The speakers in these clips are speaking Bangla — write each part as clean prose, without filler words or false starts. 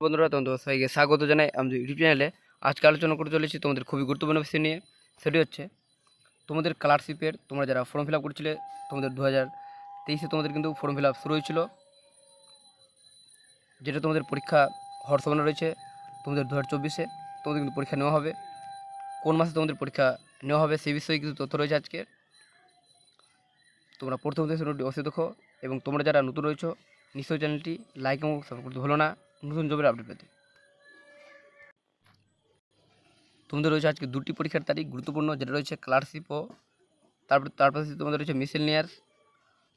বন্ধুরা তোমাদের সবাইকে স্বাগত জানাই আমাদের ইউটিউব চ্যানেলে। আজকে আলোচনা করতে চলেছি তোমাদের খুবই গুরুত্বপূর্ণ বিষয় নিয়ে। সেটি হচ্ছে তোমাদের স্কলারশিপের তোমরা যারা ফর্ম ফিল আপ করছিলে, তোমাদের 2023-এ তোমাদের কিন্তু ফর্ম ফিল আপ শুরু হয়েছিল, যেটা তোমাদের পরীক্ষা হওয়ার সম্ভাবনা রয়েছে। তোমাদের 2024-এ তোমাদের কিন্তু পরীক্ষা নেওয়া হবে। কোন মাসে তোমাদের পরীক্ষা নেওয়া হবে সেই বিষয়ে কিছু তথ্য রয়েছে আজকে। তোমরা প্রথম থেকে ভিডিওটি অবশ্যই দেখো, এবং তোমরা যারা নতুন রয়েছো নিশ্চয়ই চ্যানেলটি লাইক এবং সাবস্ক্রাইব করতে ভুলো না নতুন জবের আপডেট পেতে। তোমাদের রয়েছে আজকে দুটি পরীক্ষার তারিখ গুরুত্বপূর্ণ, যেটা রয়েছে স্কলারশিপ ও তার পাশে তোমাদের রয়েছে মিসেলিনিয়াস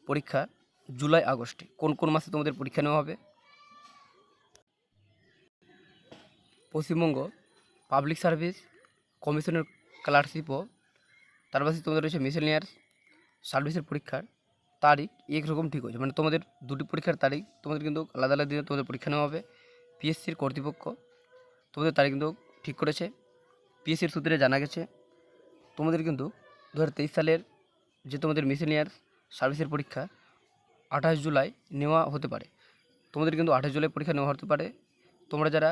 পরীক্ষা জুলাই আগস্টে। কোন কোন মাসে তোমাদের পরীক্ষা নেওয়া হবে? পশ্চিমবঙ্গ পাবলিক সার্ভিস কমিশনের স্কলারশিপ ও তার পাশে তোমাদের রয়েছে মিসেলিনিয়াস সার্ভিসের পরীক্ষার তারিখ একরকম ঠিক হয়েছে, মানে তোমাদের দুটি পরীক্ষার তারিখ তোমাদের কিন্তু আলাদা আলাদা দিনে তোমাদের পরীক্ষা নেওয়া হবে। পিএসসির কর্তৃপক্ষ তোমাদের তারিখ কিন্তু ঠিক করেছে। পিএসসির সূত্রে জানা গেছে তোমাদের কিন্তু 2023 সালের যে তোমাদের মিসেলিনিয়াস সার্ভিসের পরীক্ষা 28 জুলাই নেওয়া হতে পারে। তোমাদের কিন্তু 28 জুলাই পরীক্ষা নেওয়া হতে পারে। তোমরা যারা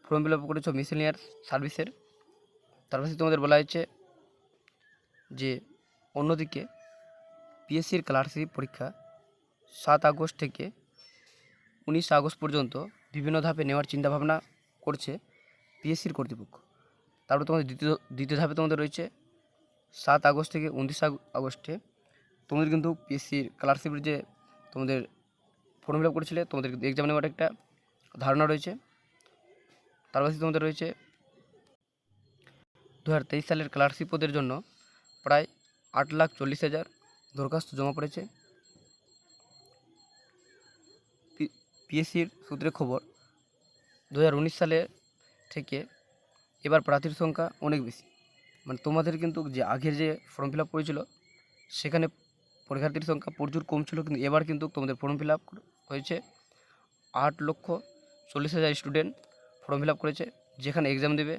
ফর্ম ফিল আপ করেছো মিসেলিনিয়াস সার্ভিসের, তার পাশে তোমাদের বলা হয়েছে যে অন্যদিকে পিএসসির স্কলারশিপ পরীক্ষা 7 আগস্ট থেকে 19 আগস্ট পর্যন্ত বিভিন্ন ধাপে নেওয়ার চিন্তাভাবনা করছে পিএসসির কর্তৃপক্ষ। তারপরে তোমাদের দ্বিতীয় ধাপে তোমাদের রয়েছে 7 আগস্ট থেকে 29 আগস্টে। তোমাদের কিন্তু পিএসসির স্কলারশিপের যে তোমাদের ফর্ম ফিল আপ করেছিলে, তোমাদের কিন্তু এক্সাম নেওয়ার একটা ধারণা রয়েছে। তার পাশে তোমাদের রয়েছে 2023 সালের স্কলারশিপ পদের জন্য প্রায় 8,40,000 দরখাস্ত জমা পড়েছে। পিএসসির সূত্রে খবর 2019 সালে থেকে এবার প্রার্থীর সংখ্যা অনেক বেশি, মানে তোমাদের কিন্তু যে আগের যে ফর্ম ফিল আপ করেছিল সেখানে পরীক্ষার্থীর সংখ্যা প্রচুর কম ছিল, কিন্তু এবার কিন্তু তোমাদের ফর্ম ফিল আপ হয়েছে 8,40,000 স্টুডেন্ট ফর্ম ফিল আপ করেছে, যেখানে এক্সাম দেবে।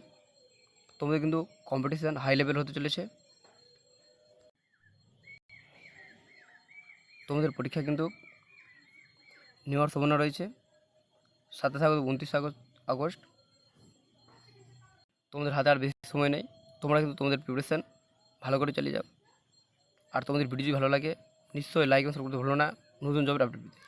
তোমাদের কিন্তু কম্পিটিশান হাই লেভেল হতে চলেছে। তোমাদের পরীক্ষা কিন্তু নেওয়ার সম্ভাবনা রয়েছে 27 আগস্ট 29 আগস্ট। তোমাদের হাতে আর বেশি সময় নেই। তোমরা কিন্তু তোমাদের প্রিপারেশান ভালো করে চালিয়ে যাও। আর তোমাদের ভিডিও যদি ভালো লাগে নিশ্চয়ই লাইক এবং সাবস্ক্রাইব করতে ভুলো না নতুন জবের আপডেট পেতে।